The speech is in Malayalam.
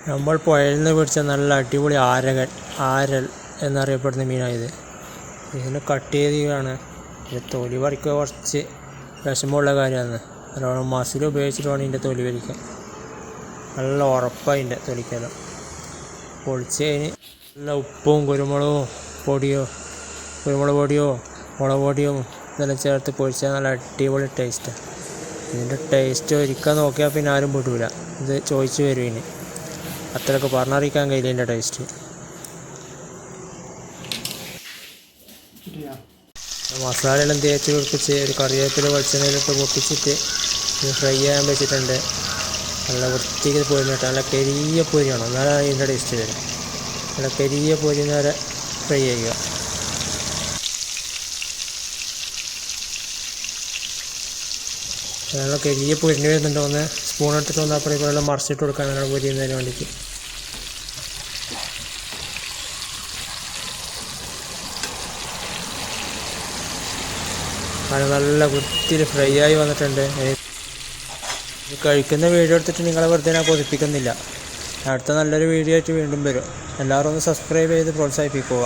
നമ്മൾ പുഴയിൽ നിന്ന് പിടിച്ച നല്ല അടിപൊളി ആരൽ എന്നറിയപ്പെടുന്ന മീനാണിത്. ഇതിനെ കട്ട് ചെയ്താണ്. ഇത് തൊലി പറിക്കുക കുറച്ച് വിഷമമുള്ള കാര്യമാണ്. നല്ലോണം മസിൽ ഉപയോഗിച്ചിട്ട് വേണം ഇതിൻ്റെ തൊലി വലിക്കാൻ. നല്ല ഉറപ്പതിൻ്റെ തൊലിക്കെല്ലാം പൊളിച്ച് കഴിഞ്ഞ് നല്ല ഉപ്പും കുരുമുളക് പൊടിയോ മുളക് പൊടിയോ ഇതെല്ലാം ചേർത്ത് പൊളിച്ചാൽ നല്ല അടിപൊളി ടേസ്റ്റാണ്. ഇതിൻ്റെ ടേസ്റ്റ് ഒരിക്കൽ നോക്കിയാൽ പിന്നെ ആരും വിടൂല. ഇത് ചോദിച്ചു വരും. ഇനി അത്രയൊക്കെ പറഞ്ഞറിയിക്കാൻ കഴിയില്ല ഇതിൻ്റെ ടേസ്റ്റ്. മസാലയെല്ലാം തേച്ച് പിടിപ്പിച്ച് ഒരു കറിവേപ്പില വെളിച്ചെണ്ണയിലിട്ട് പൊട്ടിച്ചിട്ട് ഇത് ഫ്രൈ ചെയ്യാൻ വെച്ചിട്ടുണ്ട്. നല്ല വൃത്തിക്ക് പൊരിഞ്ഞിട്ട് നല്ല കരിയ പൊരിയാണ്, എന്നാലും ഇതിൻ്റെ ടേസ്റ്റ് വരും. നല്ല കരിയ പൊരിഞ്ഞ വരെ ഫ്രൈ ചെയ്യുക. നല്ല കരിയ പൊരിഞ്ഞ് വരുന്നുണ്ട്. ഒന്ന് സ്പൂൺ എടുത്തിട്ട് ഒന്ന് അപ്പുറം ഇപ്പോഴെല്ലാം മറിച്ചിട്ട് കൊടുക്കാൻ നല്ല പൊരിയുന്നതിന് വേണ്ടിയിട്ട്. അത് നല്ല വൃത്തിയിൽ ഫ്രൈ ആയി വന്നിട്ടുണ്ട്. കഴിക്കുന്ന വീഡിയോ എടുത്തിട്ട് നിങ്ങളെ വെറുതെ ഞാൻ കൊതിപ്പിക്കുന്നില്ല. അടുത്ത നല്ലൊരു വീഡിയോ ആയിട്ട് വീണ്ടും വരും. എല്ലാവരും ഒന്ന് സബ്സ്ക്രൈബ് ചെയ്ത് പ്രോത്സാഹിപ്പിക്കുക.